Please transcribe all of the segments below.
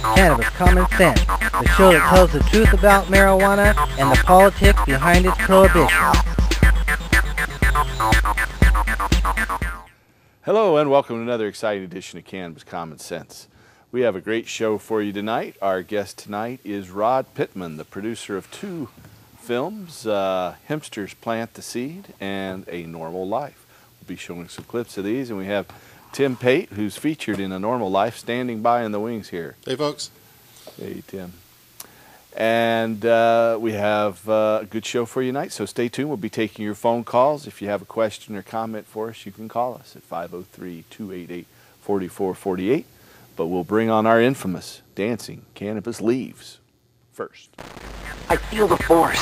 Cannabis Common Sense, the show that tells the truth about marijuana and the politics behind its prohibition. Hello and welcome to another exciting edition of Cannabis Common Sense. We have a great show for you tonight. Our guest tonight is Rod Pitman, the producer of two films, Hempsters, Plant the Seed, and A Normal Life. We'll be showing some clips of these, and we have Tim Pate, who's featured in A Normal Life, standing by in the wings here. Hey, folks. Hey, Tim. And we have a good show for you tonight, so stay tuned. We'll be taking your phone calls. If you have a question or comment for us, you can call us at 503-288-4448. But we'll bring on our infamous Dancing Cannabis Leaves first. I feel the force.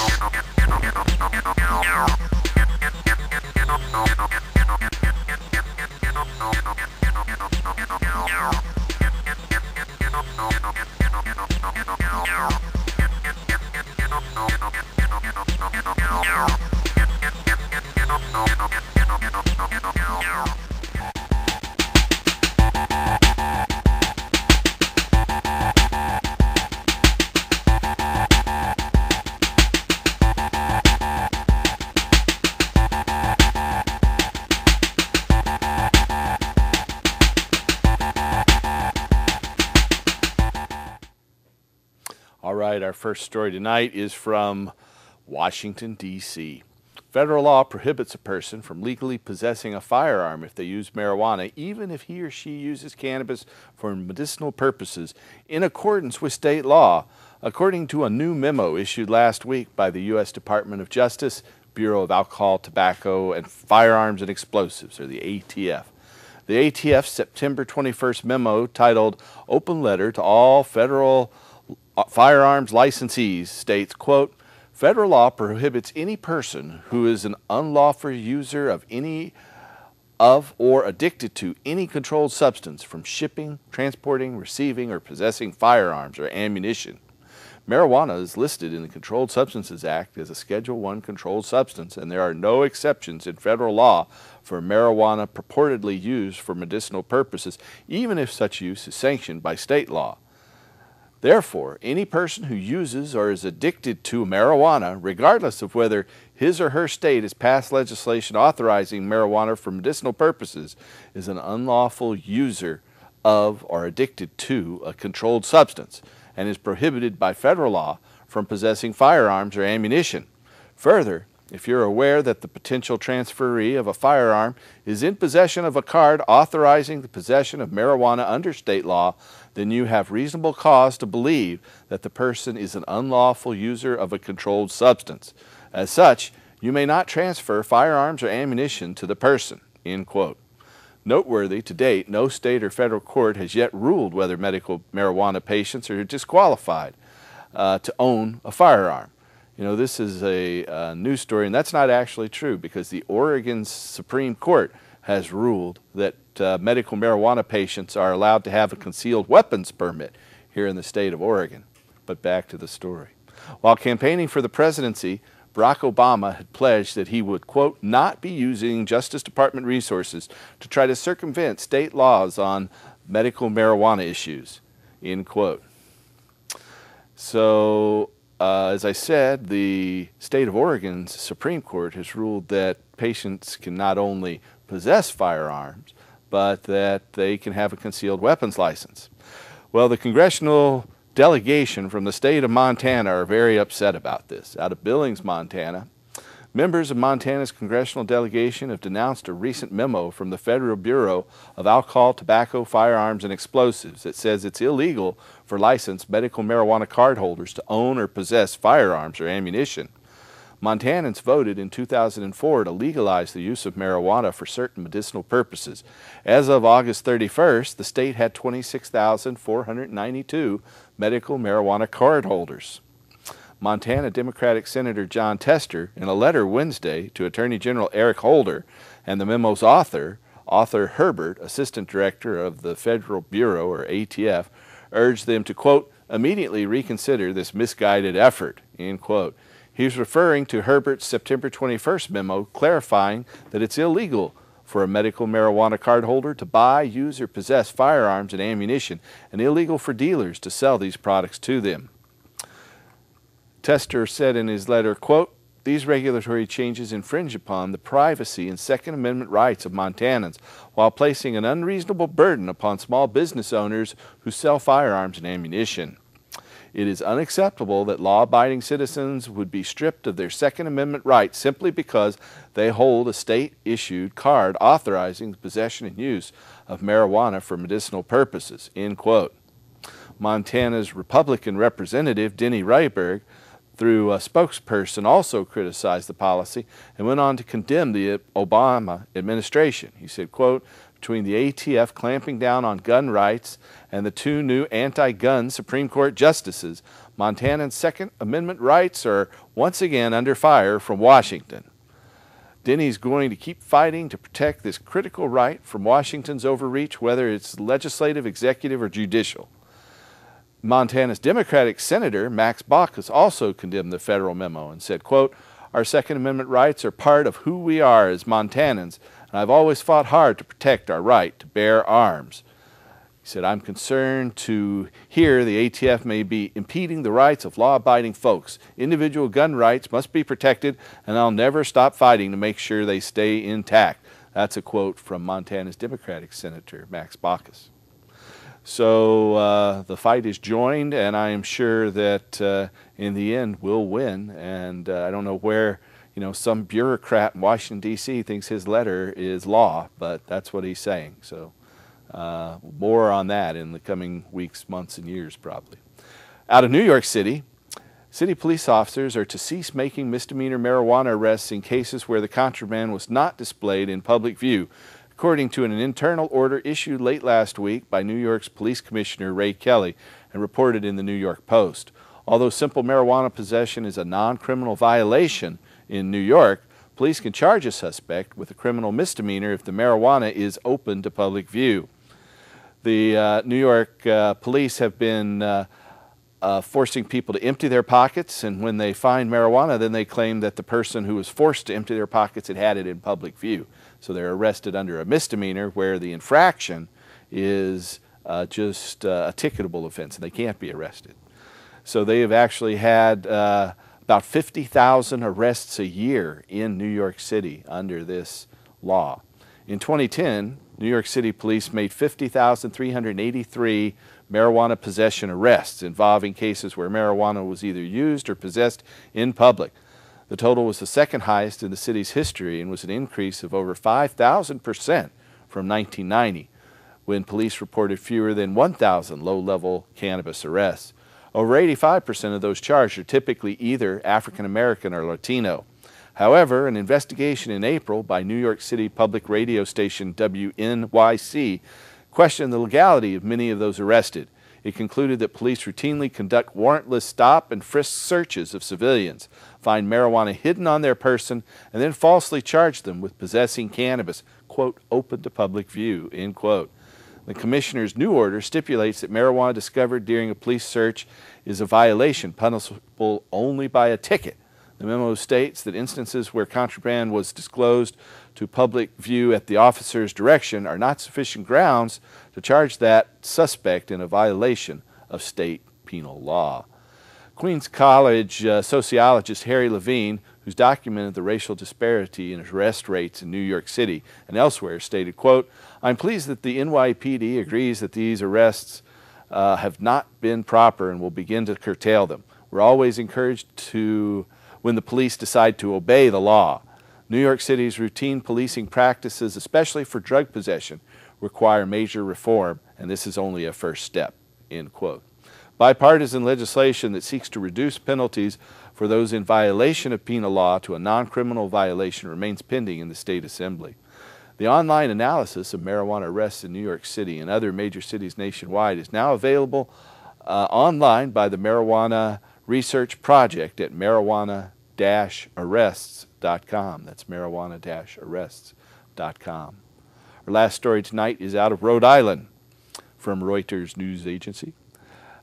All right, our first story tonight is from Washington, D.C. Federal law prohibits a person from legally possessing a firearm if they use marijuana, even if he or she uses cannabis for medicinal purposes, in accordance with state law, according to a new memo issued last week by the U.S. Department of Justice, Bureau of Alcohol, Tobacco, and Firearms and Explosives, or the ATF. The ATF's September 21st memo, titled Open Letter to All Federal Firearms Licensees, states, quote, federal law prohibits any person who is an unlawful user of any of or addicted to any controlled substance from shipping, transporting, receiving, or possessing firearms or ammunition. Marijuana is listed in the Controlled Substances Act as a Schedule I controlled substance, and there are no exceptions in federal law for marijuana purportedly used for medicinal purposes, even if such use is sanctioned by state law. Therefore, any person who uses or is addicted to marijuana, regardless of whether his or her state has passed legislation authorizing marijuana for medicinal purposes, is an unlawful user of or addicted to a controlled substance and is prohibited by federal law from possessing firearms or ammunition. Further, if you're aware that the potential transferee of a firearm is in possession of a card authorizing the possession of marijuana under state law, then you have reasonable cause to believe that the person is an unlawful user of a controlled substance. As such, you may not transfer firearms or ammunition to the person, end quote. Noteworthy, to date, no state or federal court has yet ruled whether medical marijuana patients are disqualified to own a firearm. You know, this is a news story, and that's not actually true, because the Oregon Supreme Court has ruled that medical marijuana patients are allowed to have a concealed weapons permit here in the state of Oregon. But back to the story. While campaigning for the presidency, Barack Obama had pledged that he would, quote, not be using Justice Department resources to try to circumvent state laws on medical marijuana issues, end quote. So, as I said, the state of Oregon's Supreme Court has ruled that patients can not only possess firearms, but that they can have a concealed weapons license. Well, the congressional delegation from the state of Montana are very upset about this. Out of Billings, Montana, members of Montana's congressional delegation have denounced a recent memo from the Federal Bureau of Alcohol, Tobacco, Firearms, and Explosives that says it's illegal for licensed medical marijuana cardholders to own or possess firearms or ammunition. Montanans voted in 2004 to legalize the use of marijuana for certain medicinal purposes. As of August 31st, the state had 26,492 medical marijuana cardholders. Montana Democratic Senator John Tester, in a letter Wednesday to Attorney General Eric Holder and the memo's author Herbert, Assistant Director of the Federal Bureau, or ATF, urged them to, quote, immediately reconsider this misguided effort, end quote. He's referring to Herbert's September 21st memo clarifying that it's illegal for a medical marijuana card holder to buy, use, or possess firearms and ammunition, and illegal for dealers to sell these products to them. Tester said in his letter, quote, "These regulatory changes infringe upon the privacy and Second Amendment rights of Montanans while placing an unreasonable burden upon small business owners who sell firearms and ammunition. It is unacceptable that law-abiding citizens would be stripped of their Second Amendment rights simply because they hold a state-issued card authorizing the possession and use of marijuana for medicinal purposes," end quote. Montana's Republican representative, Denny Rayberg, through a spokesperson, also criticized the policy and went on to condemn the Obama administration. He said, quote, "Between the ATF clamping down on gun rights and the two new anti-gun Supreme Court justices, Montana's Second Amendment rights are once again under fire from Washington. Denny's going to keep fighting to protect this critical right from Washington's overreach, whether it's legislative, executive, or judicial." Montana's Democratic Senator Max Baucus also condemned the federal memo and said, quote, "Our Second Amendment rights are part of who we are as Montanans, and I've always fought hard to protect our right to bear arms." He said, "I'm concerned to hear the ATF may be impeding the rights of law-abiding folks. Individual gun rights must be protected, and I'll never stop fighting to make sure they stay intact." That's a quote from Montana's Democratic Senator Max Baucus. So the fight is joined, and I am sure that in the end we'll win. And I don't know where, some bureaucrat in Washington, D.C. thinks his letter is law, but that's what he's saying. So more on that in the coming weeks, months, and years probably. Out of New York City, city police officers are to cease making misdemeanor marijuana arrests in cases where the contraband was not displayed in public view, according to an internal order issued late last week by New York's Police Commissioner Ray Kelly and reported in the New York Post. Although simple marijuana possession is a non-criminal violation in New York, police can charge a suspect with a criminal misdemeanor if the marijuana is open to public view. The New York police have been forcing people to empty their pockets, and when they find marijuana, then they claim that the person who was forced to empty their pockets had it in public view. So they're arrested under a misdemeanor where the infraction is just a ticketable offense, and they can't be arrested. So they have actually had about 50,000 arrests a year in New York City under this law. In 2010, New York City police made 50,383 marijuana possession arrests involving cases where marijuana was either used or possessed in public. The total was the second highest in the city's history and was an increase of over 5,000% from 1990, when police reported fewer than 1,000 low-level cannabis arrests. Over 85% of those charged are typically either African American or Latino. However, an investigation in April by New York City public radio station WNYC questioned the legality of many of those arrested. It concluded that police routinely conduct warrantless stop and frisk searches of civilians, find marijuana hidden on their person, and then falsely charge them with possessing cannabis, quote, "open to public view," end quote. The commissioner's new order stipulates that marijuana discovered during a police search is a violation punishable only by a ticket. The memo states that instances where contraband was disclosed to public view at the officer's direction are not sufficient grounds to charge that suspect in a violation of state penal law. Queens College sociologist Harry Levine, who's documented the racial disparity in arrest rates in New York City and elsewhere, stated, quote, "I'm pleased that the NYPD agrees that these arrests have not been proper and will begin to curtail them. We're always encouraged to when the police decide to obey the law. New York City's routine policing practices, especially for drug possession, require major reform, and this is only a first step," end quote. Bipartisan legislation that seeks to reduce penalties for those in violation of penal law to a non-criminal violation remains pending in the State Assembly. The online analysis of marijuana arrests in New York City and other major cities nationwide is now available online by the Marijuana Research Project at marijuana-arrests.com. That's marijuana-arrests.com. Our last story tonight is out of Rhode Island from Reuters news agency.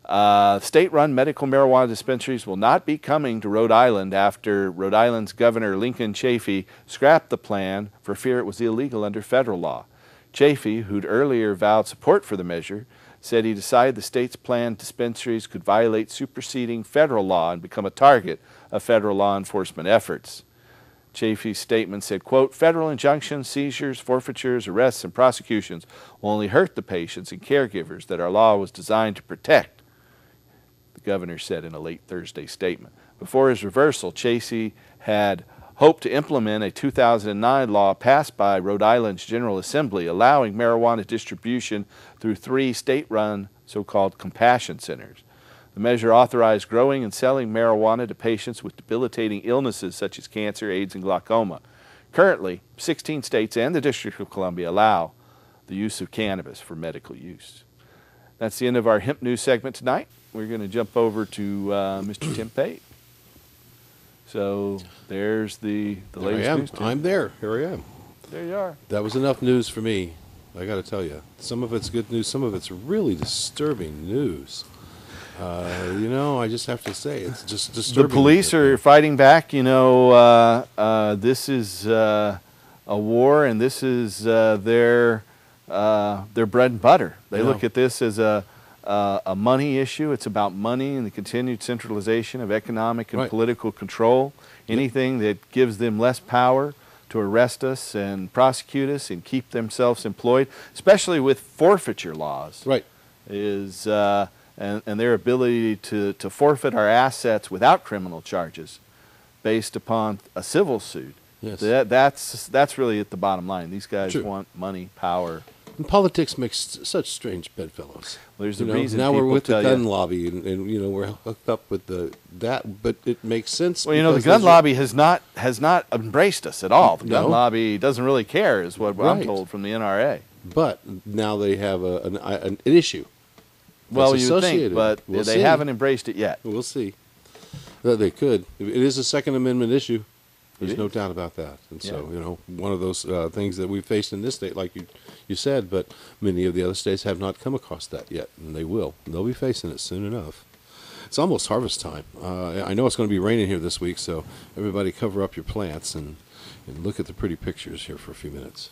State-run medical marijuana dispensaries will not be coming to Rhode Island after Rhode Island's Governor Lincoln Chafee scrapped the plan for fear it was illegal under federal law. Chafee, who'd earlier vowed support for the measure, said he decided the state's planned dispensaries could violate superseding federal law and become a target of federal law enforcement efforts. Chafee's statement said, quote, "Federal injunctions, seizures, forfeitures, arrests, and prosecutions will only hurt the patients and caregivers that our law was designed to protect," the governor said in a late Thursday statement. Before his reversal, Chafee had hoped to implement a 2009 law passed by Rhode Island's General Assembly allowing marijuana distribution through 3 state-run so-called compassion centers. The measure authorized growing and selling marijuana to patients with debilitating illnesses such as cancer, AIDS, and glaucoma. Currently, 16 states and the District of Columbia allow the use of cannabis for medical use. That's the end of our hemp news segment tonight. We're going to jump over to Mr. Tim Pate. So there's the latest news. I'm there. Here I am. There you are. That was enough news for me. I got to tell you, some of it's good news, some of it's really disturbing news. I just have to say, it's just disturbing. The police are fighting back. This is a war, and this is their bread and butter. They look at this as a money issue. It's about money and the continued centralization of economic and political control. Anything that gives them less power to arrest us and prosecute us and keep themselves employed, especially with forfeiture laws, is and their ability to forfeit our assets without criminal charges based upon a civil suit. Yes. That's really at the bottom line. These guys want money, power. And politics makes such strange bedfellows. Well, there's a reason now we're with the gun you. lobby, and we're hooked up with that. But it makes sense. Well, the gun lobby has not embraced us at all. The gun lobby doesn't really care, is what I'm told from the NRA. But now they have an issue. Well, you would think, but they haven't embraced it yet. We'll see. They could. It is a Second Amendment issue. There's no doubt about that. And so, one of those things that we've faced in this state, like you said, but many of the other states have not come across that yet, and they will. They'll be facing it soon enough. It's almost harvest time. I know it's going to be raining here this week, so everybody cover up your plants and look at the pretty pictures here for a few minutes.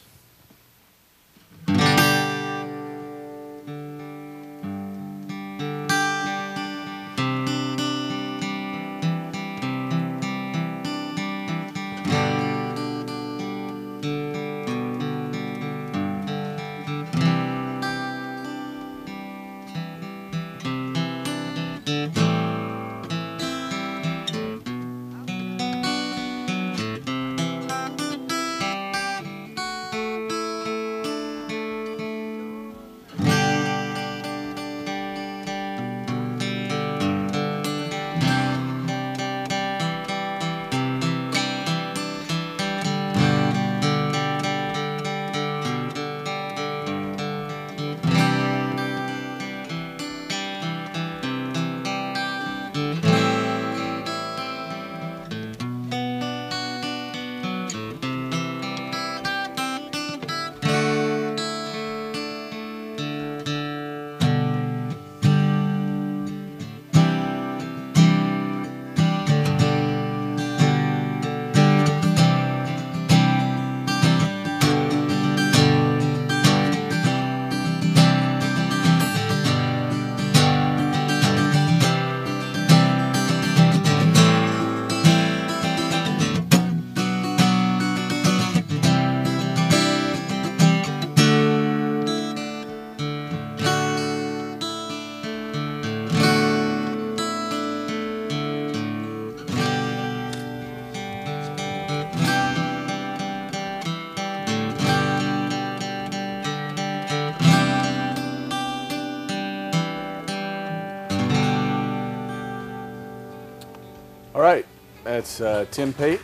All right, that's Tim Pate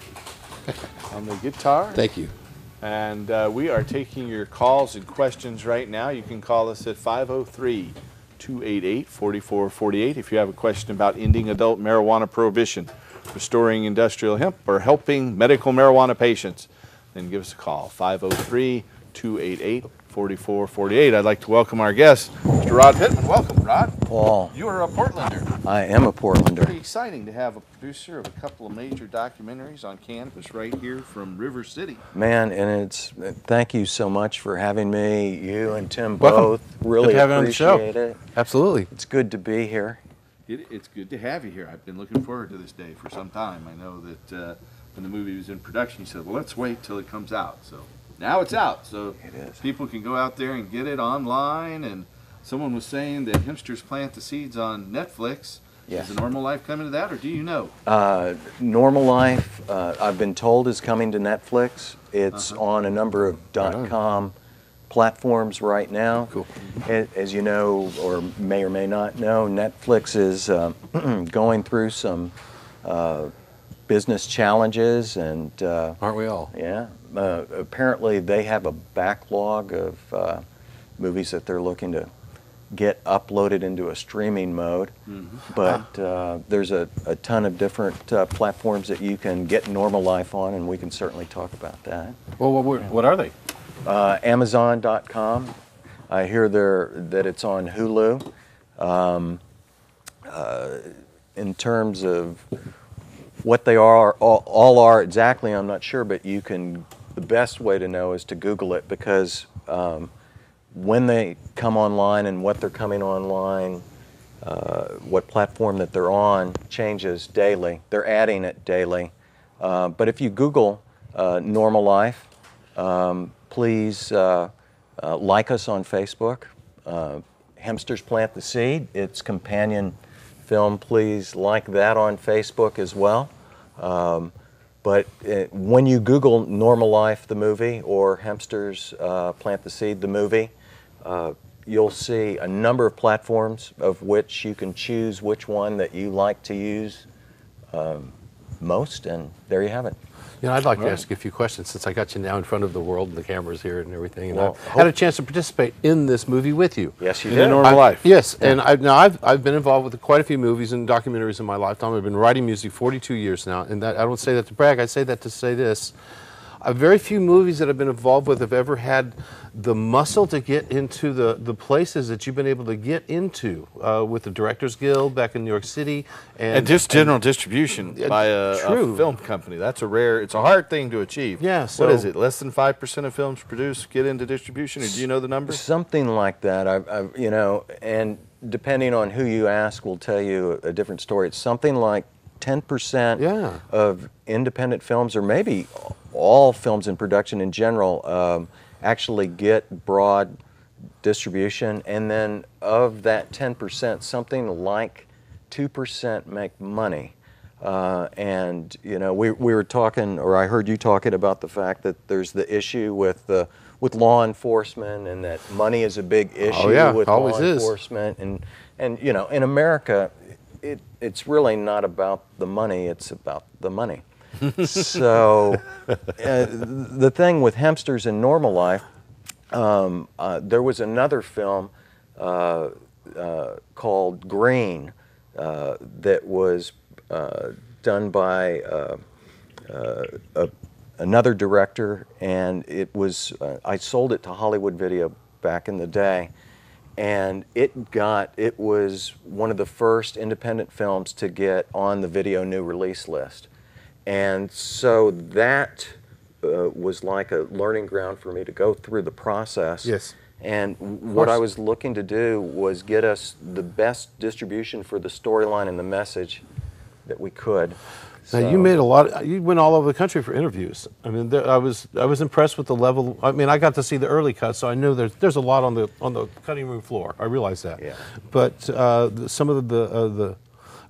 on the guitar. Thank you. And we are taking your calls and questions right now. You can call us at 503-288-4448 if you have a question about ending adult marijuana prohibition, restoring industrial hemp, or helping medical marijuana patients. Then give us a call, 503-288-4448. I'd like to welcome our guest, Mr. Rod Pitman. Welcome, Rod. Paul. You are a Portlander. I am a Portlander. Pretty exciting to have a producer of a couple of major documentaries on cannabis right here from River City. Man, and thank you so much for having me. You and Tim Welcome. both. Really Good to have you on the show. appreciate it. Absolutely. It's good to be here. It's good to have you here. I've been looking forward to this day for some time. I know that when the movie was in production, you said, well, let's wait till it comes out. So now it's out. So It is. people can go out there and get it online. And someone was saying that Hempsters Plant the Seeds on Netflix. Yes. Is a Normal Life coming to that, or do you know? Normal Life, I've been told, is coming to Netflix. It's on a number of .com platforms right now. Cool. As you know, or may not know, Netflix is going through some business challenges, and Aren't we all? yeah, apparently they have a backlog of movies that they're looking to get uploaded into a streaming mode. But there's a ton of different platforms that you can get Normal Life on, and we can certainly talk about that. Well, what are they? Amazon.com. I hear that it's on Hulu. In terms of what they all are exactly, I'm not sure, but the best way to know is to Google it, because when they come online and what they're coming online, what platform that they're on changes daily. They're adding it daily. But if you Google Normal Life, please like us on Facebook. Hempsters Plant the Seed, its companion film, please like that on Facebook as well. But when you Google Normal Life, the movie, or Hempsters Plant the Seed, the movie, you'll see a number of platforms of which you can choose which one that you like to use most, and there you have it. You know, I'd like to ask you a few questions, since I got you now in front of the world and the cameras here and everything. And Well, I've had a chance to participate in this movie with you. Yes, you In did. the Normal Life. Yes, and I've been involved with quite a few movies and documentaries in my lifetime. I've been writing music 42 years now, and that I don't say that to brag. I say that to say this: very few movies that I've been involved with have ever had the muscle to get into the places that you've been able to get into with the Directors Guild back in New York City, And just general distribution by a film company. It's a hard thing to achieve. Yeah, what so- is it? Less than 5% of films produced get into distribution, or do you know the number? Something like that. And depending on who you ask will tell you a different story. It's something like 10% of independent films, or maybe all films in production in general, actually get broad distribution. And then of that 10%, something like 2% make money. And we were talking, or I heard you talking about the fact that there's the issue with law enforcement, and that money is a big issue with law enforcement. And in America, it's really not about the money, it's about the money. So the thing with Hempsters and Normal Life, there was another film called Green that was done by another director, and it was I sold it to Hollywood Video back in the day, and it was one of the first independent films to get on the video new release list. And so that was like a learning ground for me to go through the process. Yes. And what I was looking to do was get us the best distribution for the storyline and the message that we could. Now, you made you went all over the country for interviews. I mean, I was impressed with the level. I mean, I got to see the early cuts, so I knew there's a lot on the cutting room floor. I realized that. Yeah. But some of the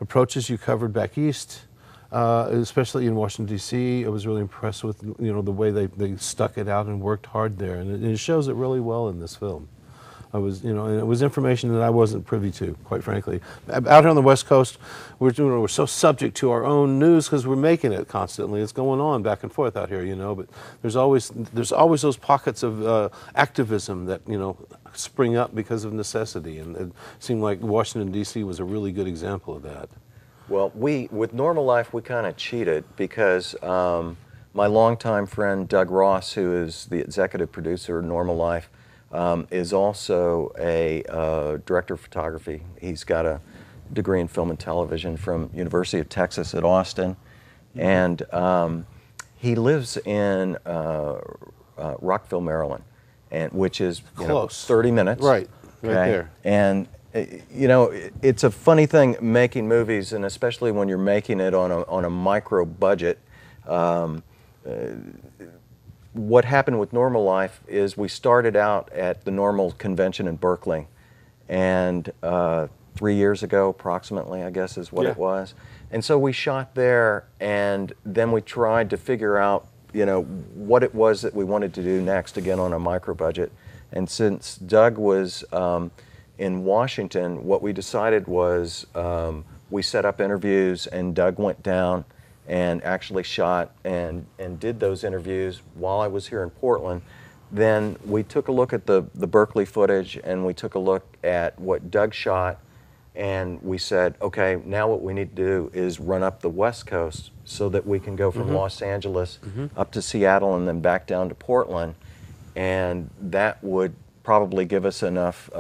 approaches you covered back east, especially in Washington D.C., I was really impressed with the way they stuck it out and worked hard there, and it shows it really well in this film. I was, and it was information that I wasn't privy to, quite frankly. Out here on the West Coast, we're so subject to our own news because we're making it constantly. It's going on back and forth out here, But there's always those pockets of activism that spring up because of necessity, and it seemed like Washington D.C. was a really good example of that. Well, with Normal Life, we kind of cheated because my longtime friend Doug Ross, who is the executive producer of Normal Life, is also a director of photography. He's got a degree in film and television from University of Texas at Austin, and he lives in Rockville, Maryland, and which is Close. 30 minutes. Right Okay? there. And you know, it's a funny thing making movies, and especially when you're making it on a micro budget. What happened with Normal Life is we started out at the Normal Convention in Berkeley, and 3 years ago, approximately, I guess is what it was. And so we shot there, and then we tried to figure out, you know, what it was that we wanted to do next, again on a micro budget. And since Doug was in Washington, what we decided was we set up interviews, and Doug went down and actually shot and did those interviews while I was here in Portland. Then we took a look at the Berkeley footage, and we took a look at what Doug shot, and we said, okay, now what we need to do is run up the West Coast so that we can go from Los Angeles up to Seattle and then back down to Portland, and that would probably give us enough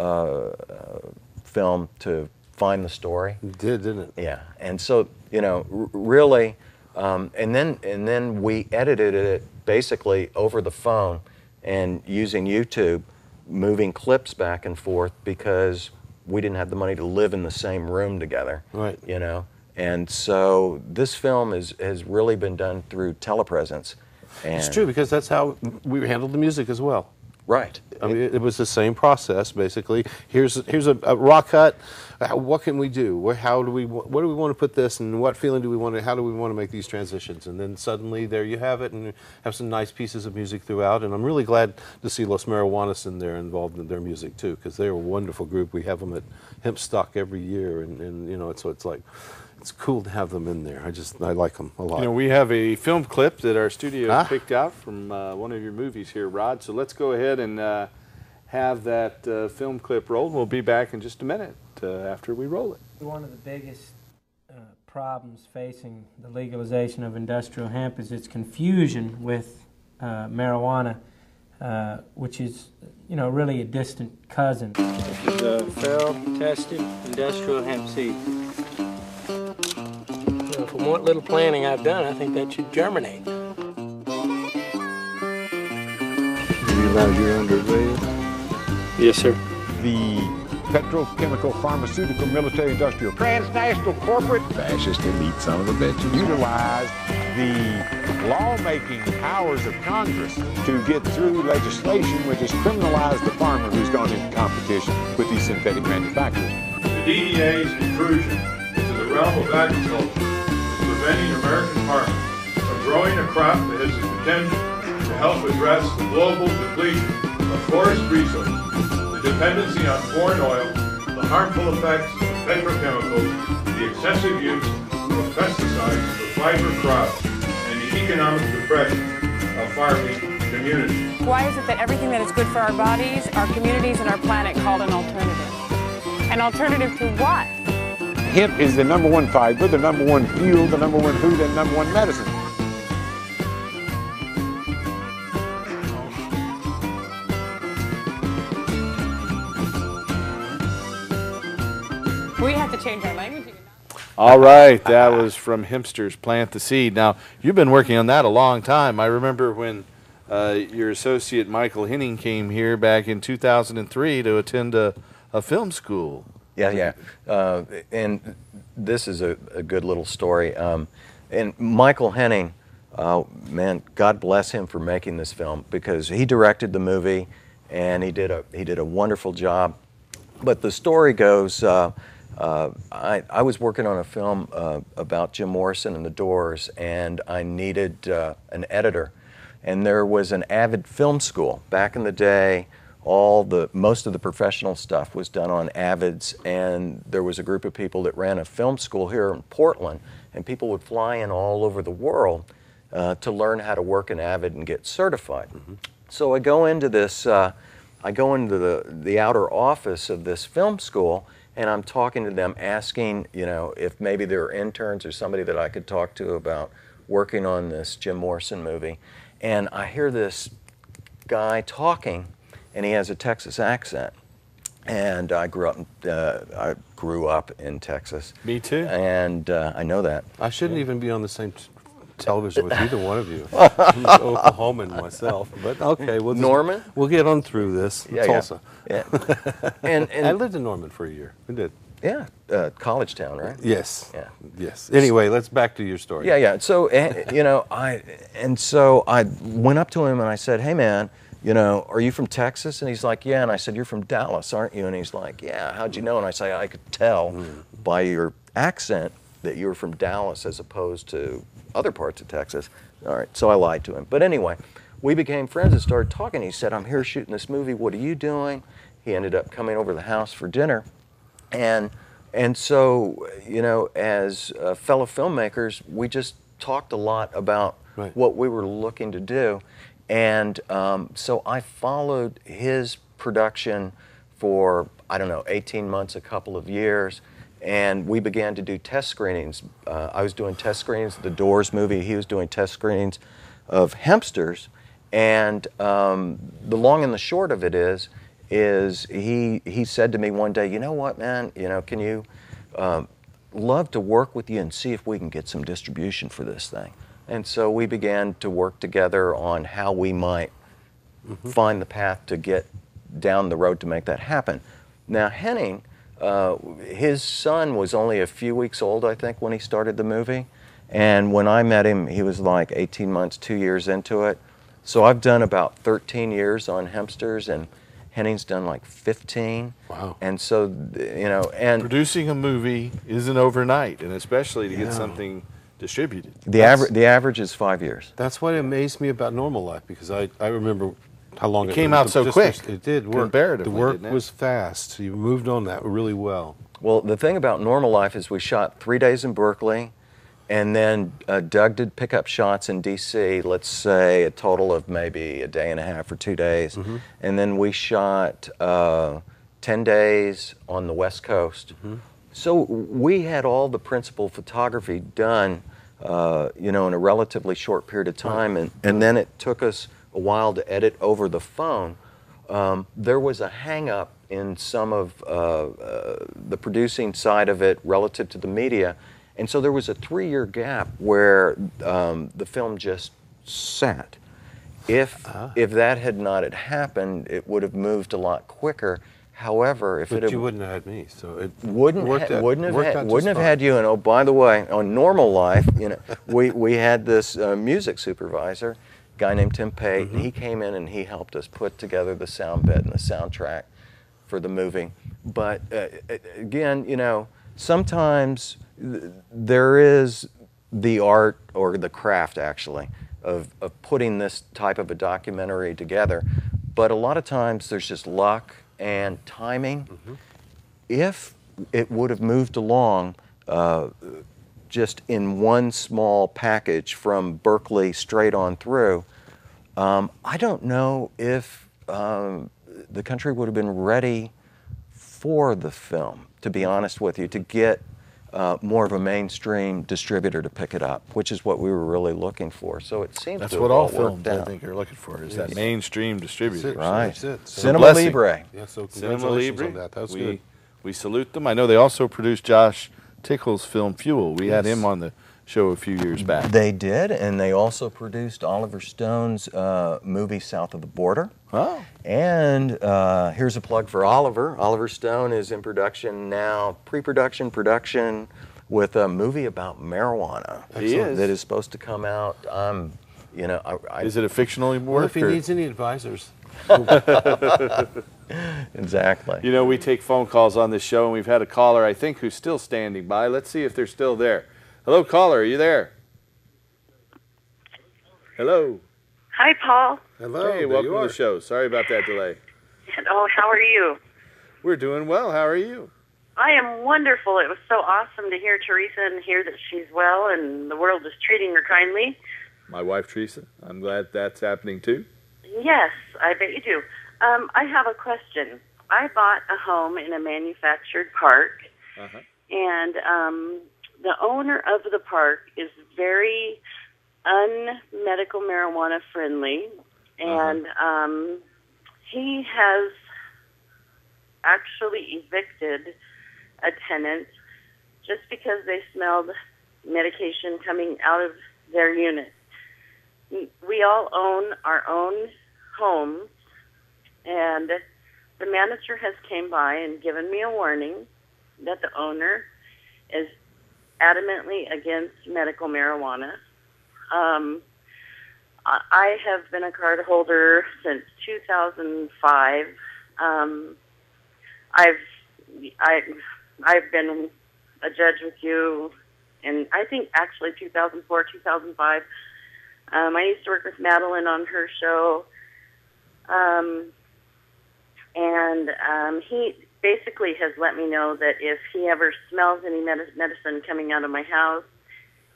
film to find the story. It did, didn't it? Yeah, and so, you know, really, and then we edited it basically over the phone and using YouTube, moving clips back and forth because we didn't have the money to live in the same room together. Right. You know, and so this film has really been done through telepresence. And It's true, because that's how we handled the music as well. Right. I mean, it was the same process, basically. Here's a raw cut. What can we do? Where do we want to put this, and what feeling do we want to? How do we want to make these transitions? And then suddenly there you have it, and you have some nice pieces of music throughout. And I'm really glad to see Los Marijuanas in there involved in their music too, because they're a wonderful group. We have them at Hempsters every year, and you know, it's like. It's cool to have them in there. I like them a lot. You know, we have a film clip that our studio picked out from one of your movies here, Rod. So let's go ahead and have that film clip rolled. We'll be back in just a minute after we roll it. One of the biggest problems facing the legalization of industrial hemp is its confusion with marijuana, which is, you know, really a distant cousin. This is a fail-tested industrial hemp seed. From what little planning I've done, I think that should germinate. You realize you're under arrest? Yes, sir. The petrochemical, pharmaceutical, military, industrial, transnational, corporate, Fascist elite son of a bitch. utilize the lawmaking powers of Congress to get through legislation which has criminalized the farmer who's gone into competition with these synthetic manufacturers. The DEA's intrusion into the realm of agriculture is preventing American farmers from growing a crop that has the potential to help address the global depletion of forest resources, the dependency on foreign oil, the harmful effects of petrochemicals, the excessive use of pesticides for fiber crops, and the economic depression of farming communities. Why is it that everything that is good for our bodies, our communities, and our planet called an alternative? An alternative to what? Hemp is the number one fiber, the number one fuel, the number one food, and number one medicine. We have to change our language. All right, that was from Hempsters, Plant the Seed. Now, you've been working on that a long time. I remember when your associate Michael Henning came here back in 2003 to attend a film school. Yeah. And this is a good little story. And Michael Henning, man, God bless him for making this film, because he directed the movie and he did a wonderful job. But the story goes, I was working on a film about Jim Morrison and the Doors, and I needed an editor. And there was an Avid film school. Back in the day, most of the professional stuff was done on Avids, and there was a group of people that ran a film school here in Portland, and people would fly in all over the world to learn how to work an Avid and get certified. So I go into this, the outer office of this film school, and I'm talking to them, asking, you know, if maybe there are interns or somebody that I could talk to about working on this Jim Morrison movie. And I hear this guy talking, and he has a Texas accent. And I grew up in Texas. Me too. And I know that. I shouldn't even be on the same television with either one of you. I'm Oklahoman myself, but okay. Norman? We'll get on through this. Yeah, Tulsa. Yeah. And I lived in Norman for a year. We did. Yeah, college town, right? Yes. Yeah. Yes. Anyway, let's back to your story. Yeah. So I went up to him and I said, "Hey, man, are you from Texas?" And he's like, "Yeah." And I said, "You're from Dallas, aren't you?" And he's like, "Yeah." "How'd you know?" And I say, "I could tell by your accent that you were from Dallas as opposed to other parts of Texas." All right. So I lied to him. But anyway, we became friends and started talking. He said, "I'm here shooting this movie. What are you doing?" He ended up coming over to the house for dinner. And so, as fellow filmmakers, we just talked a lot about what we were looking to do. And so I followed his production for, 18 months, a couple of years. And we began to do test screenings. I was doing test screenings of the Doors movie. He was doing test screenings of Hempsters. And the long and the short of it is he said to me one day, "You know what, man, can you love to work with you and see if we can get some distribution for this thing." And so we began to work together on how we might find the path to get down the road to make that happen. Now, Henning, his son was only a few weeks old, I think, when he started the movie. And when I met him, he was like 18 months, 2 years into it. So I've done about 13 years on Hempsters, and Henning's done like 15. Wow. And so, and producing a movie isn't overnight, and especially to get something distributed. The average is 5 years. That's what amazed me about Normal Life, because I remember how long it came out so quick. It did work. Comparatively, the work didn't it? was fast. You moved on that really well. Well, the thing about Normal Life is we shot 3 days in Berkeley, and then Doug did pickup shots in D.C., let's say a total of maybe a day and a half or 2 days. And then we shot 10 days on the West Coast. So we had all the principal photography done, in a relatively short period of time, and then it took us a while to edit over the phone. There was a hang-up in some of the producing side of it relative to the media, and so there was a 3-year gap where the film just sat. If that had not had happened, it would have moved a lot quicker. However, but you wouldn't have had me, so it wouldn't have had you. And oh, by the way, on Normal Life, we had this music supervisor, a guy named Tim Pate. He came in and he helped us put together the sound bed and the soundtrack for the movie. But again, sometimes there is the art or the craft actually of putting this type of a documentary together. But a lot of times there's just luck and timing. If it would have moved along just in one small package from Berkeley straight on through, I don't know if the country would have been ready for the film, to be honest with you, to get more of a mainstream distributor to pick it up, which is what we were really looking for. So it seems that's to what have all films, out. I think, are looking for, is that mainstream distributor. Right. That's it. Cinema Libre. Yeah, so Cinema congratulations Libre. on that. That was good. We salute them. I know they also produced Josh Tickle's film Fuel. We had him on the show a few years back. They did, and they also produced Oliver Stone's movie South of the Border. Oh. And here's a plug for Oliver. Oliver Stone is in production now, pre-production, production, with a movie about marijuana. He is. That is supposed to come out. Is it a fictional work? Well, if he needs any advisors. Exactly. We take phone calls on this show, and we've had a caller, I think, who's still standing by. Let's see if they're still there. Hello, caller. Are you there? Hello. Hi, Paul. Hello. Hey, welcome to the show. Sorry about that delay. Oh, how are you? We're doing well. How are you? I am wonderful. It was so awesome to hear Teresa and hear that she's well and the world is treating her kindly. My wife, Teresa. I'm glad that's happening, too. Yes, I bet you do. I have a question. I bought a home in a manufactured park, and the owner of the park is very unmedical marijuana friendly, and he has actually evicted a tenant just because they smelled medication coming out of their unit. We all own our own homes, and the manager has came by and given me a warning that the owner is adamantly against medical marijuana. I have been a card holder since 2005. I've been a judge with you, and I think actually 2004, 2005. I used to work with Madeline on her show, and he basically has let me know that if he ever smells any medicine coming out of my house,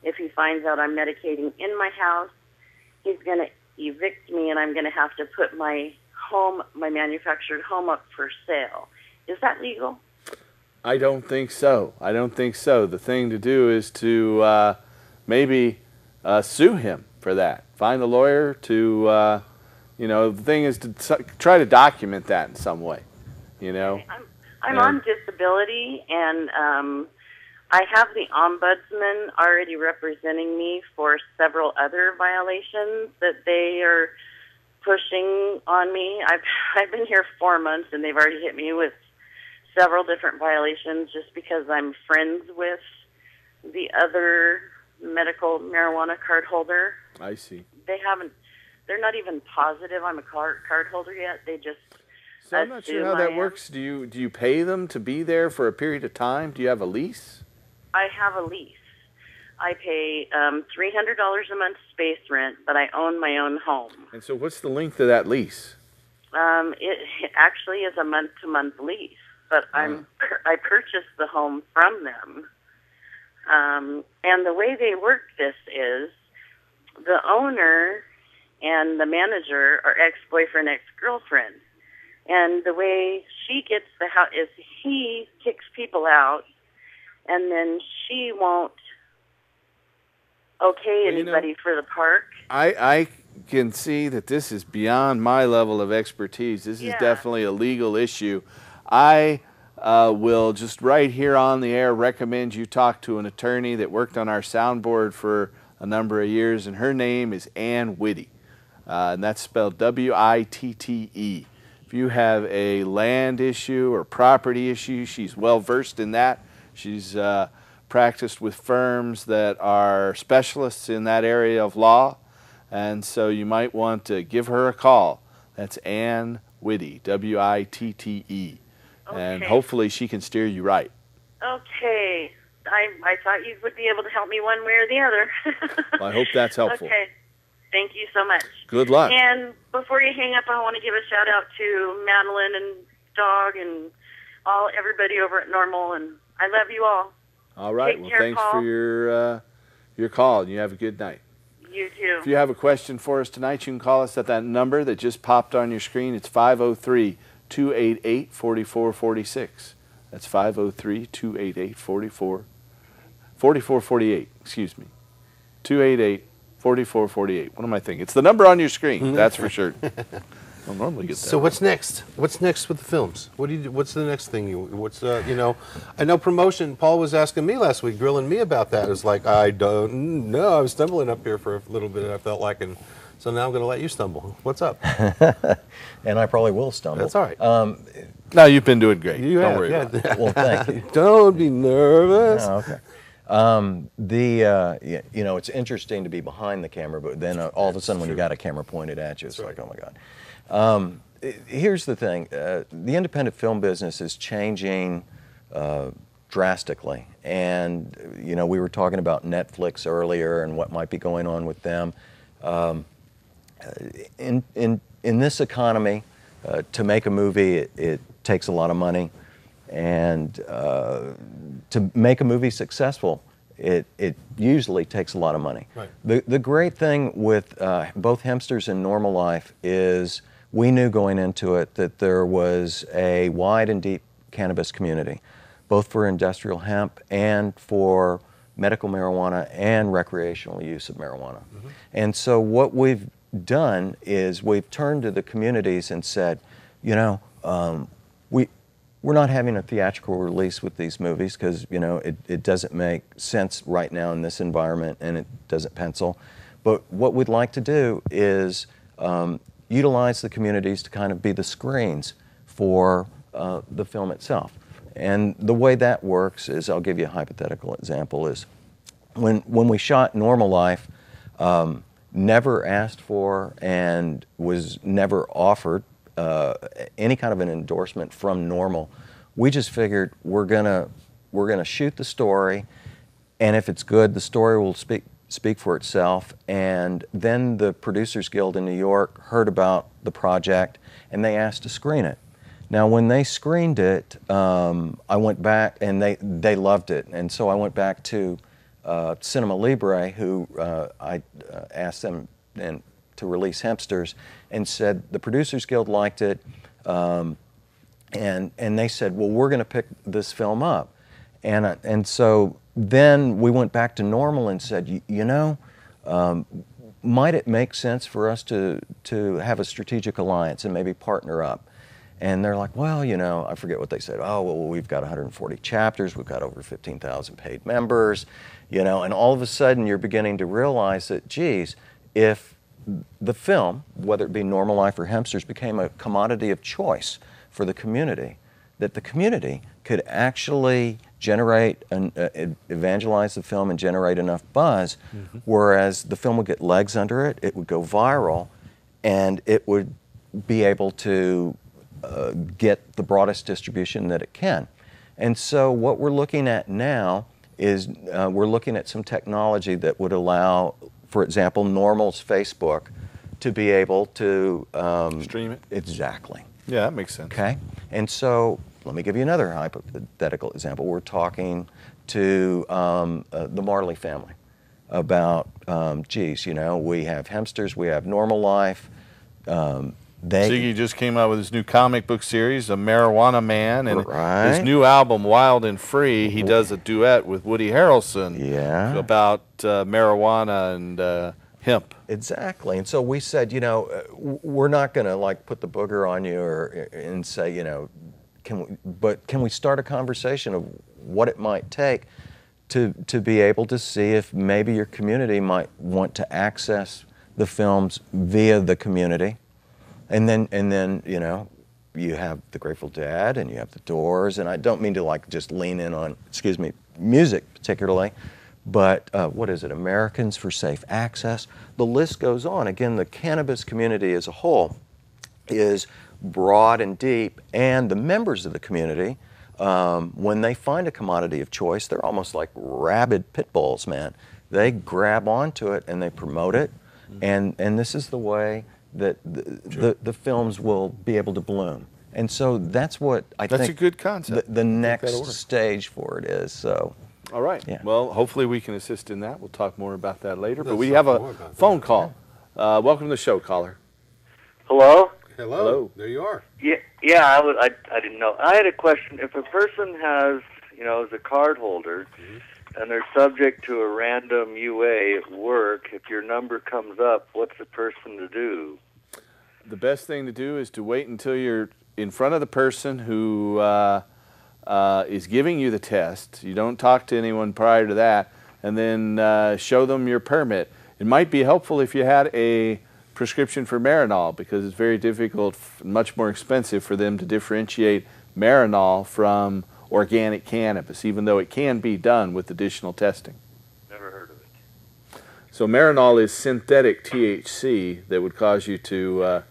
if he finds out I'm medicating in my house, he's going to evict me, and I'm going to have to put my home, my manufactured home, up for sale. Is that legal? I don't think so. I don't think so. The thing to do is to maybe sue him for that. Find a lawyer to, you know, the thing is to try to document that in some way, you know. I'm on disability, and I have the ombudsman already representing me for several other violations that they are pushing on me. I've been here 4 months, and they've already hit me with several different violations just because I'm friends with the other medical marijuana card holder. I see. They're not even positive I'm a card holder yet. They just So I'm not sure how that works. Do you pay them to be there for a period of time? Do you have a lease? I have a lease. I pay $300 a month space rent, but I own my own home. And so what's the length of that lease? It actually is a month-to-month lease, but I purchased the home from them. And the way they work this is the owner and the manager are ex-boyfriend, ex-girlfriend. And the way she gets the house is he kicks people out, and then she won't okay anybody for the park. I can see that this is beyond my level of expertise. This is definitely a legal issue. I will just right here on the air recommend you talk to an attorney that worked on our soundboard for a number of years, and her name is Ann Witte, and that's spelled W-I-T-T-E. If you have a land issue or property issue, she's well versed in that. She's practiced with firms that are specialists in that area of law, and so you might want to give her a call. That's Ann Witte, W-I-T-T-E, and hopefully she can steer you right. Okay. I thought you would be able to help me one way or the other. Well, I hope that's helpful. Okay. Thank you so much. Good luck. And before you hang up, I want to give a shout out to Madeline and Dog and everybody over at Normal, and I love you all. All right. Take well, care, thanks Paul. for your call, and you have a good night. You too. If you have a question for us tonight, you can call us at that number that just popped on your screen. It's 503-288-4446. That's 503-288-4448. Excuse me. 288-4448. What am I thinking? It's the number on your screen. That's for sure. I'll normally get that. So what's next? What's next with the films? What do you do? What's the next thing? You know, I know promotion. Paul was asking me last week, grilling me about that. It was like, I don't know. I was stumbling up here for a little bit, and I felt like, and so now I'm going to let you stumble. What's up? And I probably will stumble. That's all right. No, you've been doing great. Don't worry about it. Well, thank you. Don't be nervous. Oh, okay. You know, it's interesting to be behind the camera, but then all of a sudden when you got a camera pointed at you, it's like, oh my God. Here's the thing. The independent film business is changing drastically. And, you know, we were talking about Netflix earlier and what might be going on with them. In this economy, to make a movie, it takes a lot of money. And to make a movie successful, it usually takes a lot of money. Right. The great thing with both Hempsters and Normal Life is we knew going into it that there was a wide and deep cannabis community, both for industrial hemp and for medical marijuana and recreational use of marijuana. Mm-hmm. And so what we've done is we've turned to the communities and said, we're not having a theatrical release with these movies because, it doesn't make sense right now in this environment and it doesn't pencil. But what we'd like to do is utilize the communities to kind of be the screens for the film itself. And the way that works is, I'll give you a hypothetical example, is when we shot Normal Life, never asked for and was never offered any kind of an endorsement from Normal. We just figured we're gonna shoot the story, and if it's good, the story will speak for itself. And then the Producers Guild in New York heard about the project, and they asked to screen it. Now, when they screened it, I went back, and they loved it, and so I went back to Cinema Libre, who I asked them to release Hempsters, and said the Producers Guild liked it, and they said, well, we're going to pick this film up, and so then we went back to Normal and said, might it make sense for us to have a strategic alliance and maybe partner up? And they're like, well, I forget what they said. Oh, well, we've got 140 chapters, we've got over 15,000 paid members, and all of a sudden you're beginning to realize that, geez, if the film, whether it be Normal Life or Hempsters, became a commodity of choice for the community, that the community could actually generate and evangelize the film and generate enough buzz, whereas the film would get legs under it, it would go viral, and it would be able to get the broadest distribution that it can. And so what we're looking at now is we're looking at some technology that would allow, for example, Normal's Facebook to be able to stream it. Exactly. Yeah, that makes sense. Okay. And so let me give you another hypothetical example. We're talking to the Marley family about, we have Hempsters, we have Normal Life. Ziggy just came out with his new comic book series, A Marijuana Man, and his new album, Wild and Free, he does a duet with Woody Harrelson about marijuana and hemp. Exactly. And so we said, we're not going to put the booger on you and say, can we start a conversation of what it might take to be able to see if maybe your community might want to access the films via the community. And then you have the Grateful Dead and you have the Doors, and I don't mean to just lean in on, music particularly, but what is it, Americans for Safe Access? The list goes on. Again, the cannabis community as a whole is broad and deep, and the members of the community, when they find a commodity of choice, they're almost like rabid pit bulls, man. They grab onto it and they promote it, and this is the way that the films will be able to bloom. And so that's what I think. That's a good concept. The next stage for it is. So. All right. Yeah. Well, hopefully we can assist in that. We'll talk more about that later. But we have a phone call. Welcome to the show, caller. Hello? Hello. There you are. Yeah. I didn't know. I had a question. If a person has, is a card holder, and they're subject to a random UA at work, if your number comes up, what's the person to do? The best thing to do is to wait until you're in front of the person who is giving you the test. You don't talk to anyone prior to that, and then show them your permit. It might be helpful if you had a prescription for Marinol, because it's very difficult, much more expensive for them to differentiate Marinol from organic cannabis, even though it can be done with additional testing. Never heard of it. So Marinol is synthetic THC that would cause you to,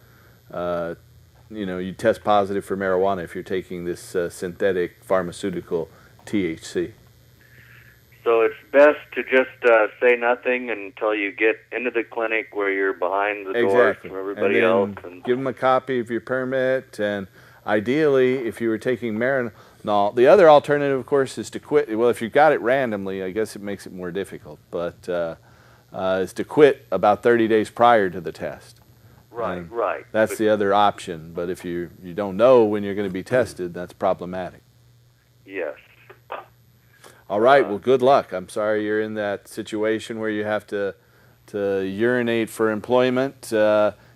you test positive for marijuana if you're taking this synthetic pharmaceutical THC. So it's best to just say nothing until you get into the clinic where you're behind the doors from everybody else. And give them a copy of your permit, and ideally, if you were taking Marinol, the other alternative, of course, is to quit. Well, if you've got it randomly, I guess it makes it more difficult, but is to quit about 30 days prior to the test. Right. That's the other option, but if you don't know when you're going to be tested, that's problematic. Yes. All right, well, good luck. I'm sorry you're in that situation where you have to urinate for employment.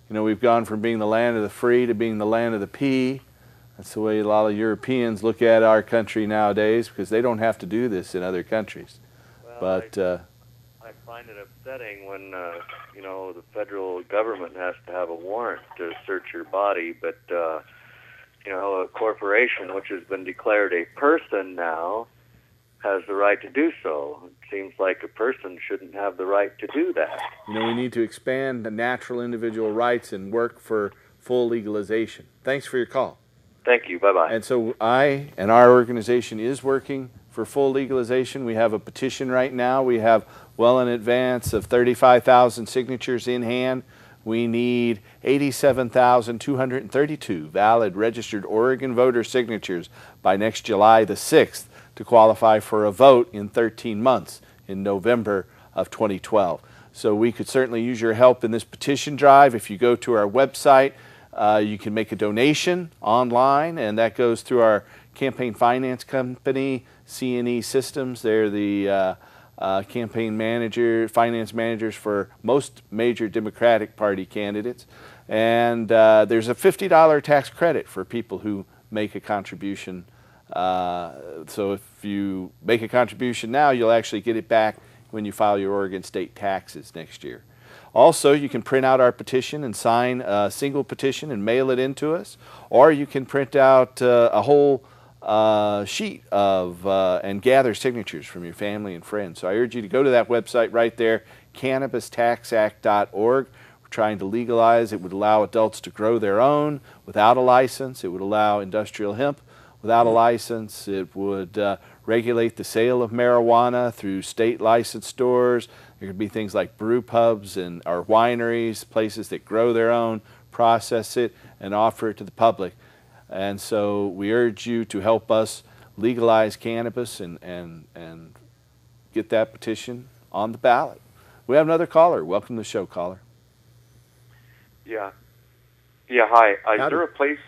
You know, we've gone from being the land of the free to being the land of the pea. That's the way a lot of Europeans look at our country nowadays, because they don't have to do this in other countries. Well, but I find it upsetting when you know, the federal government has to have a warrant to search your body, but you know, a corporation which has been declared a person now has the right to do so. It seems like a person shouldn't have the right to do that. You know, we need to expand the natural individual rights and work for full legalization. Thanks for your call. Thank you. Bye-bye. And so I and our organization is working for full legalization. We have a petition right now. We have well in advance of 35,000 signatures in hand. We need 87,232 valid registered Oregon voter signatures by next July the 6th to qualify for a vote in 13 months in November of 2012. So we could certainly use your help in this petition drive. If you go to our website, you can make a donation online, and that goes through our campaign finance company, C&E Systems. They're the campaign finance managers for most major Democratic Party candidates. And there's a $50 tax credit for people who make a contribution. So if you make a contribution now, you'll actually get it back when you file your Oregon state taxes next year. Also, you can print out our petition and sign a single petition and mail it in to us, or you can print out a whole sheet of and gather signatures from your family and friends. So I urge you to go to that website right there, cannabistaxact.org. We're trying to legalize. It would allow adults to grow their own without a license. It would allow industrial hemp without a license. It would regulate the sale of marijuana through state licensed stores. There could be things like brew pubs and or wineries, places that grow their own, process it, and offer it to the public. And so we urge you to help us legalize cannabis and get that petition on the ballot. We have another caller. Welcome to the show, caller. Yeah, hi. Is there a place,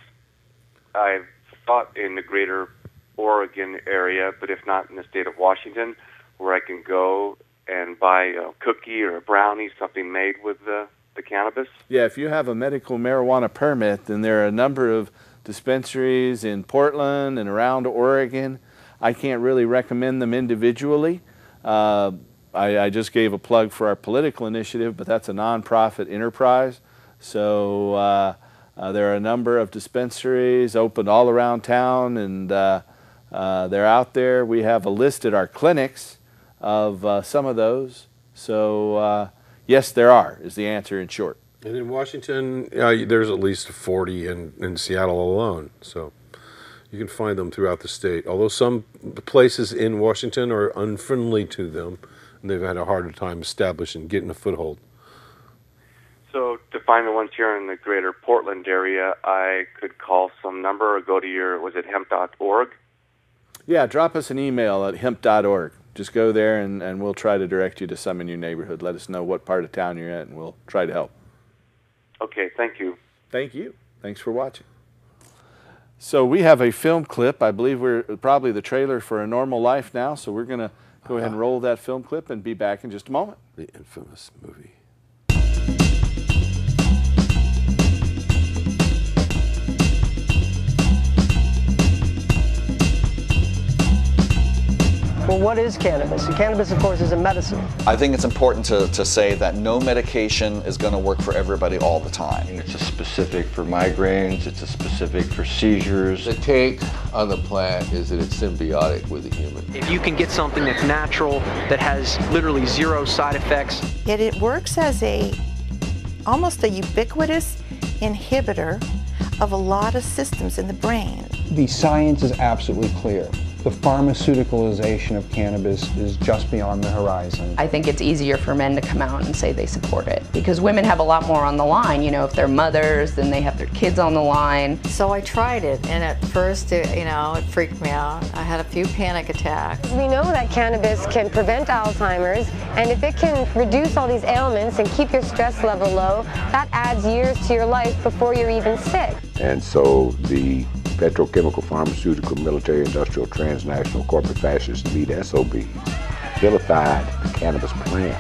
I've thought in the greater Oregon area, but if not in the state of Washington, where I can go and buy a cookie or a brownie, something made with the cannabis? Yeah, if you have a medical marijuana permit, then there are a number of dispensaries in Portland and around Oregon. I can't really recommend them individually. I just gave a plug for our political initiative, but that's a nonprofit enterprise. So there are a number of dispensaries open all around town, and they're out there. We have a list at our clinics of some of those. So yes, there are, is the answer in short. And in Washington, there's at least 40 in Seattle alone. So you can find them throughout the state. Although some places in Washington are unfriendly to them, and they've had a harder time establishing, getting a foothold. So to find the ones here in the greater Portland area, I could call some number or go to your, was it hemp.org? Yeah, drop us an email at hemp.org. Just go there and we'll try to direct you to some in your neighborhood. Let us know what part of town you're at and we'll try to help. Okay, thank you. Thank you. Thanks for watching. So we have a film clip. I believe we're probably the trailer for A Normal Life now, so we're going to go ahead and roll that film clip and be back in just a moment. The infamous movie. Well, what is cannabis? Cannabis, of course, is a medicine. I think it's important to say that no medication is going to work for everybody all the time. It's a specific for migraines, it's a specific for seizures. The take on the plant is that it's symbiotic with the human. If you can get something that's natural, that has literally zero side effects. It works as almost a ubiquitous inhibitor of a lot of systems in the brain. The science is absolutely clear. The pharmaceuticalization of cannabis is just beyond the horizon. I think it's easier for men to come out and say they support it because women have a lot more on the line. You know, if they're mothers, then they have their kids on the line. So I tried it, and at first, it freaked me out. I had a few panic attacks. We know that cannabis can prevent Alzheimer's, and if it can reduce all these ailments and keep your stress level low, that adds years to your life before you're even sick. And so the petrochemical, pharmaceutical, military, industrial, transnational, corporate fascist lead SOBs vilified the cannabis plant.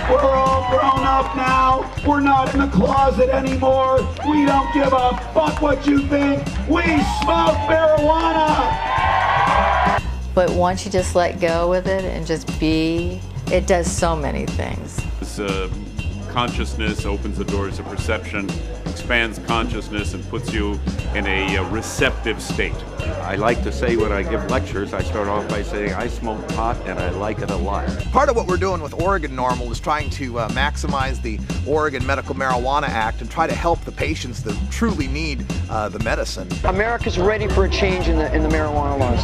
We're all grown up now. We're not in the closet anymore. We don't give a fuck what you think. We smoke marijuana. But once you just let go with it and just be, it does so many things. This consciousness opens the doors of perception, expands consciousness, and puts you in a receptive state. I like to say when I give lectures, I start off by saying I smoke pot and I like it a lot. Part of what we're doing with Oregon NORML is trying to maximize the Oregon Medical Marijuana Act and try to help the patients that truly need the medicine. America's ready for a change in the marijuana laws.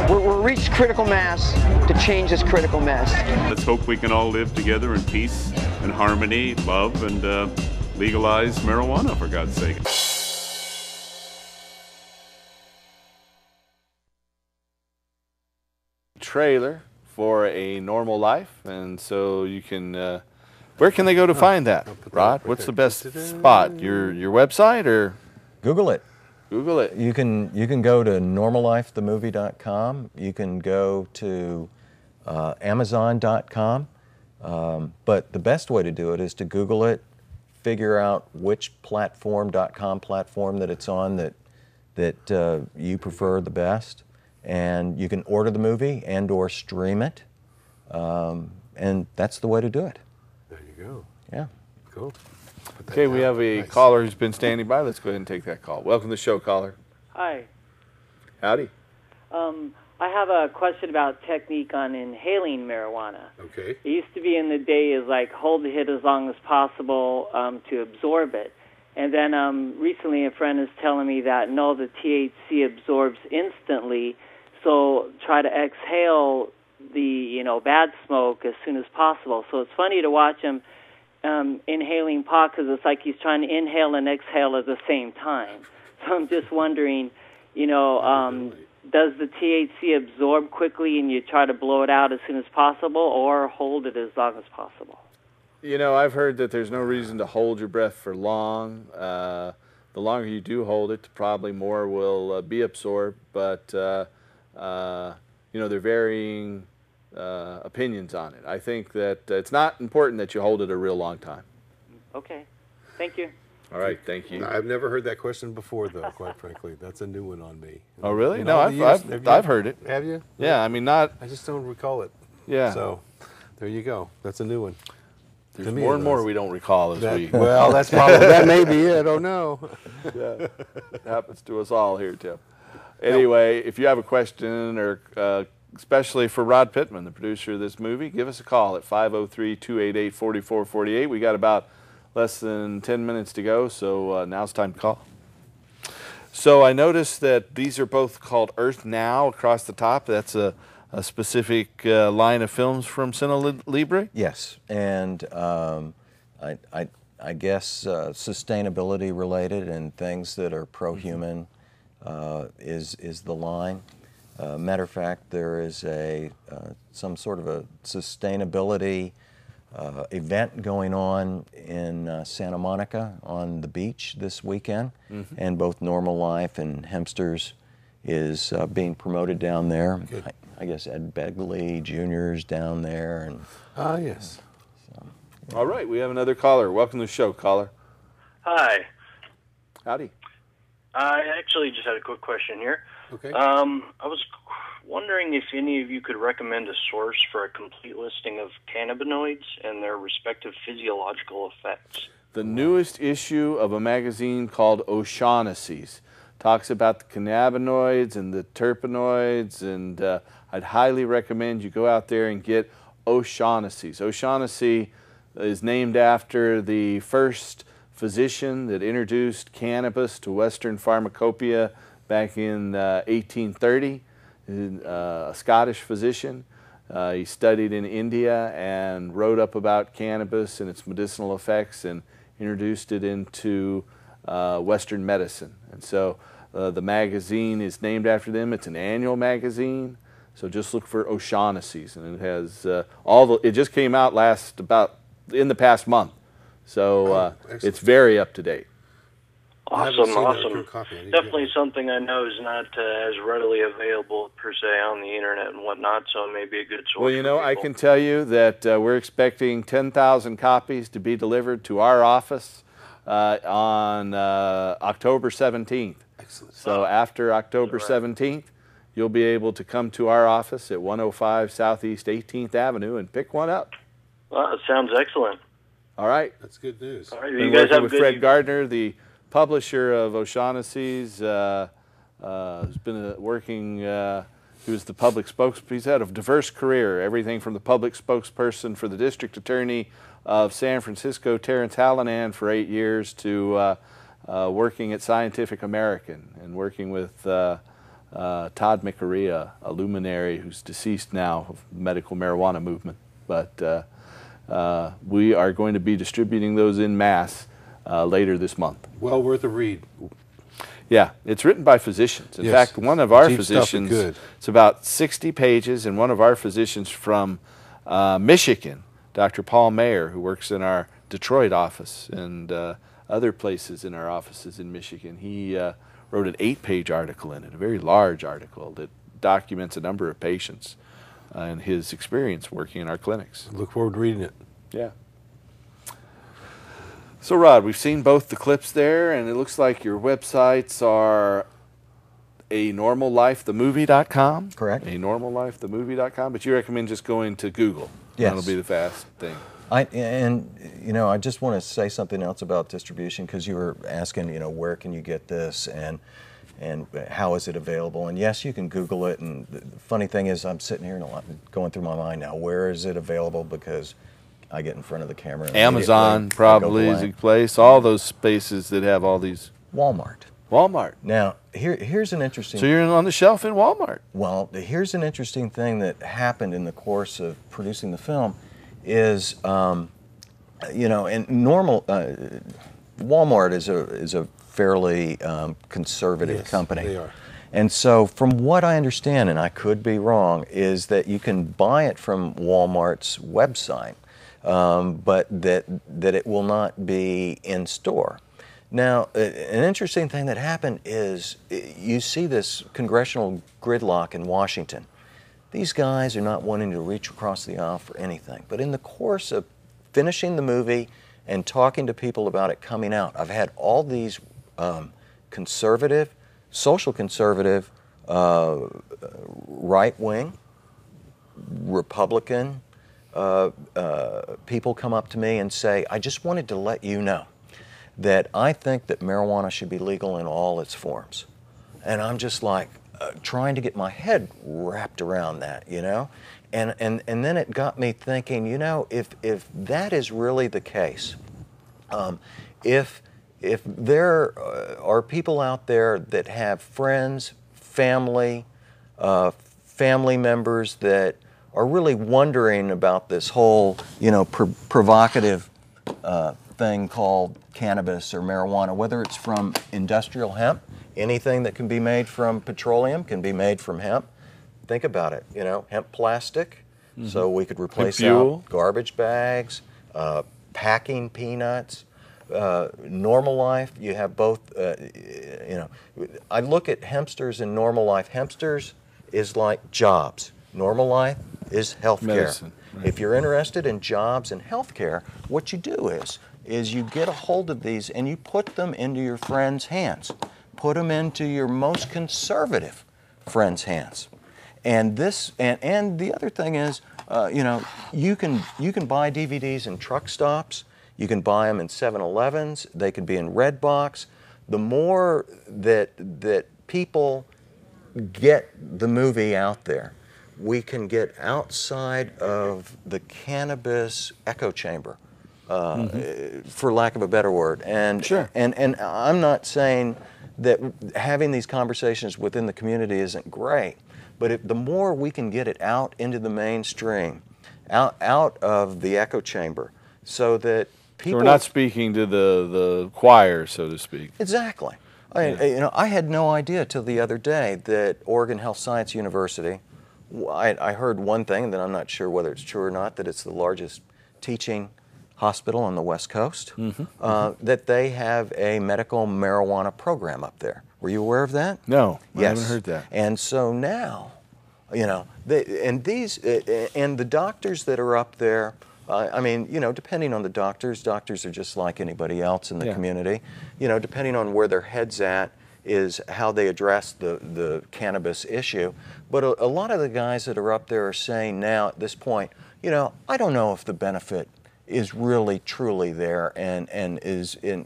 We're reached critical mass to change this critical mass. Let's hope we can all live together in peace and harmony, love, and legalize marijuana, for God's sake. Trailer for A Normal Life, and so you can where can they go to find that, Rod? What's the best spot? Your website or Google it. Google it. You can go to normallifethemovie.com. You can go to amazon.com. But the best way to do it is to Google it, figure out which platform.com platform that it's on that you prefer the best. And you can order the movie and or stream it, and that's the way to do it. There you go. Yeah. Cool. Okay, we have a caller who's been standing by. Let's go ahead and take that call. Welcome to the show, caller. Hi. Howdy. I have a question about technique on inhaling marijuana. Okay. It used to be in the day is like hold the hit as long as possible to absorb it. And then recently a friend is telling me that no, the THC absorbs instantly, so try to exhale the bad smoke as soon as possible. So it's funny to watch him inhaling pot because it's like he's trying to inhale and exhale at the same time. So I'm just wondering, does the THC absorb quickly and you try to blow it out as soon as possible or hold it as long as possible? I've heard that there's no reason to hold your breath for long. The longer you do hold it, probably more will be absorbed. But, there are varying opinions on it. I think that it's not important that you hold it a real long time. Okay. Thank you. All right. Thank you. I've never heard that question before, though, quite frankly. That's a new one on me. Oh, really? No, I've heard it. Have you? Yeah, I mean, not... I just don't recall it. Yeah. So, there you go. That's a new one. There's more and more we don't recall as we... Well, that's probably... that may be it. Oh, no. Yeah. It happens to us all here, Tim. Anyway, if you have a question, or especially for Rod Pitman, the producer of this movie, give us a call at 503-288-4448. We got about less than 10 minutes to go, so now's time to call. So I noticed that these are both called Earth Now across the top. That's a specific line of films from Cine Libre? Yes, and I guess sustainability related and things that are pro-human is the line. Matter of fact, there is some sort of a sustainability event going on in Santa Monica on the beach this weekend, and both Normal Life and Hempsters is being promoted down there. I guess Ed Begley Jr.'s down there. And yes. So, yeah. All right, we have another caller. Welcome to the show, caller. Hi. Howdy. I actually just had a quick question here. Okay. I was wondering if any of you could recommend a source for a complete listing of cannabinoids and their respective physiological effects. The newest issue of a magazine called O'Shaughnessy's talks about the cannabinoids and the terpenoids, and I'd highly recommend you go out there and get O'Shaughnessy's. O'Shaughnessy is named after the first physician that introduced cannabis to Western pharmacopoeia back in 1830, a Scottish physician. He studied in India and wrote up about cannabis and its medicinal effects and introduced it into Western medicine. And so the magazine is named after them. It's an annual magazine, so just look for O'Shaughnessy's, and it has it just came out in the past month, so it's very up to date. Awesome. Definitely something I know is not as readily available per se on the internet and whatnot, so it may be a good source. Well, you know, I can tell you that we're expecting 10,000 copies to be delivered to our office on October 17th. Excellent. So after October 17th, you'll be able to come to our office at 105 Southeast 18th Avenue and pick one up. Well, that sounds excellent. All right. That's good news. All right, Been you guys working have with good Fred evening. Gardner, the publisher of O'Shaughnessy's, who's been working, he was the public spokesperson. He's had a diverse career, everything from the public spokesperson for the district attorney of San Francisco, Terrence Hallinan, for 8 years, to working at Scientific American and working with Todd McArea, a luminary who's deceased now of the medical marijuana movement. But we are going to be distributing those in mass later this month. Well worth a read. Yeah, it's written by physicians. In fact, one of our physicians, it's about 60 pages, and one of our physicians from Michigan, Dr. Paul Mayer, who works in our Detroit office and other places in our offices in Michigan, he wrote an 8-page article in it, a very large article that documents a number of patients and his experience working in our clinics. Look forward to reading it. Yeah. So, Rod, we've seen both the clips there, and it looks like your websites are anormallifethemovie.com. Correct. anormallifethemovie.com, but you recommend just going to Google. Yes. That'll be the fast thing. And you know, I just want to say something else about distribution, because you were asking, you know, where can you get this and how is it available? And yes, you can Google it. And the funny thing is, I'm sitting here and going through my mind now, where is it available? Because I get in front of the camera. And Amazon probably is a place. All those spaces that have all these. Walmart. Now, here's an interesting. So you're on the shelf in Walmart. Well, here's an interesting thing that happened in the course of producing the film, is you know, and Walmart is a fairly conservative company. They are. And so, from what I understand, and I could be wrong, is that you can buy it from Walmart's website, but that it will not be in store. Now, an interesting thing that happened is you see this congressional gridlock in Washington. These guys are not wanting to reach across the aisle for anything. But in the course of finishing the movie and talking to people about it coming out, I've had all these conservative, social conservative, right-wing, Republican people come up to me and say, I just wanted to let you know that I think that marijuana should be legal in all its forms. And I'm just like trying to get my head wrapped around that, you know? And then it got me thinking, you know, if that is really the case, if there are people out there that have friends, family members that are really wondering about this whole, you know, provocative thing called cannabis or marijuana, whether it's from industrial hemp, anything that can be made from petroleum can be made from hemp. Think about it, you know, hemp plastic, so we could replace out garbage bags, packing peanuts, Normal Life, you have both, you know, I look at Hempsters and Normal Life. Hempsters is like jobs. Normal Life is healthcare. Medicine, right. If you're interested in jobs and healthcare, what you do is you get a hold of these and you put them into your friends' hands. Put them into your most conservative friends' hands. And this, and the other thing is, you know, you can buy DVDs in truck stops. You can buy them in 7-Elevens. They could be in Redbox. The more that people get the movie out there, we can get outside of the cannabis echo chamber, for lack of a better word. And, and I'm not saying that having these conversations within the community isn't great, but the more we can get it out into the mainstream, out of the echo chamber, so that people... So we're not speaking to the choir, so to speak. Exactly. You know, I had no idea till the other day that Oregon Health Science University, I heard one thing, and then I'm not sure whether it's true or not, that it's the largest teaching hospital on the West Coast, that they have a medical marijuana program up there. Were you aware of that? No, yes. I haven't heard that. And so now, you know, and the doctors that are up there, I mean, you know, depending on the doctors are just like anybody else in the community. You know, depending on where their head's at is how they address the cannabis issue. But a lot of the guys that are up there are saying now at this point, you know, I don't know if the benefit is really truly there and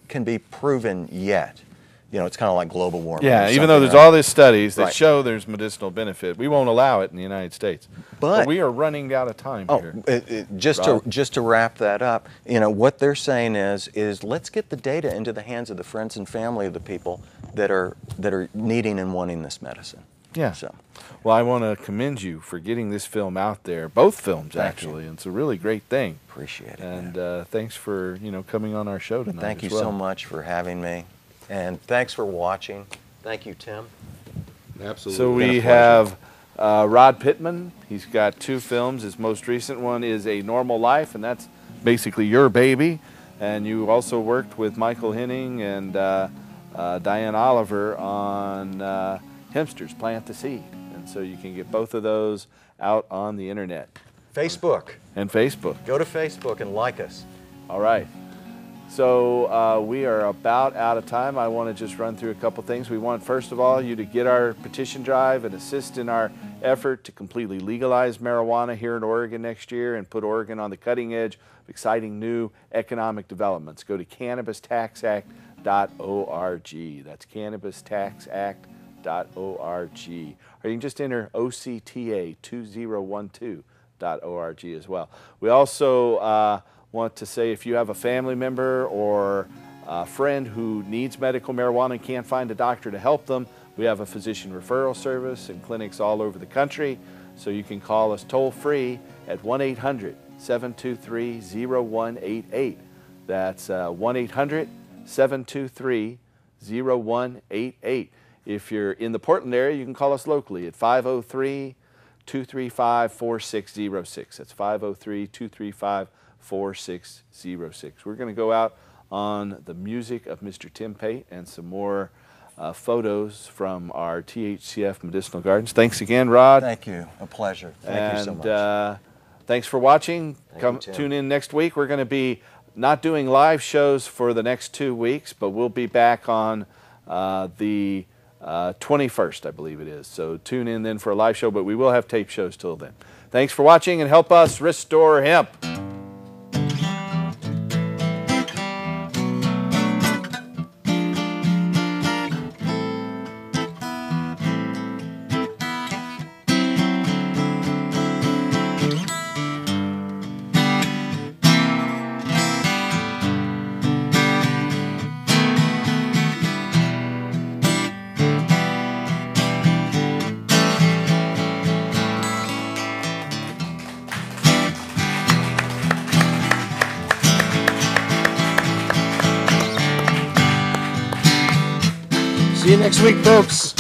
can be proven yet. You know, it's kind of like global warming. Yeah, even though there's all these studies that show there's medicinal benefit, we won't allow it in the United States. But we are running out of time here. Just to wrap that up, you know, what they're saying is let's get the data into the hands of the friends and family of the people that are needing and wanting this medicine. Yeah. So, well, I want to commend you for getting this film out there. Both films, actually. And it's a really great thing. Appreciate it. And thanks for coming on our show tonight. Thank you so much for having me. And thanks for watching. Thank you, Tim. Absolutely. So we have Rod Pitman. He's got 2 films. His most recent one is A Normal Life, and that's basically your baby. And you also worked with Michael Henning and Diane Oliver on Hempsters, Plant the Seed. And so you can get both of those out on the internet. Facebook. And Facebook. Go to Facebook and like us. All right. So we are about out of time. I want to just run through a couple things. We want, first of all, you to get our petition drive and assist in our effort to completely legalize marijuana here in Oregon next year and put Oregon on the cutting edge of exciting new economic developments. Go to cannabistaxact.org. That's cannabistaxact.org. Or you can just enter OCTA2012.org as well. We also want to say if you have a family member or a friend who needs medical marijuana and can't find a doctor to help them, we have a physician referral service and clinics all over the country. So you can call us toll free at 1-800-723-0188. That's 1-800-723-0188. If you're in the Portland area, you can call us locally at 503-235-4606. That's 503-235-4606. We're going to go out on the music of Mr. Tim Pate and some more photos from our THCF medicinal gardens. Thanks again, Rod. Thank you. A pleasure. Thank you so much. Thanks for watching. Tune in next week. We're going to be not doing live shows for the next 2 weeks, but we'll be back on the 21st, I believe it is. So tune in then for a live show, but we will have tape shows till then. Thanks for watching, and help us restore hemp. See you next week, folks.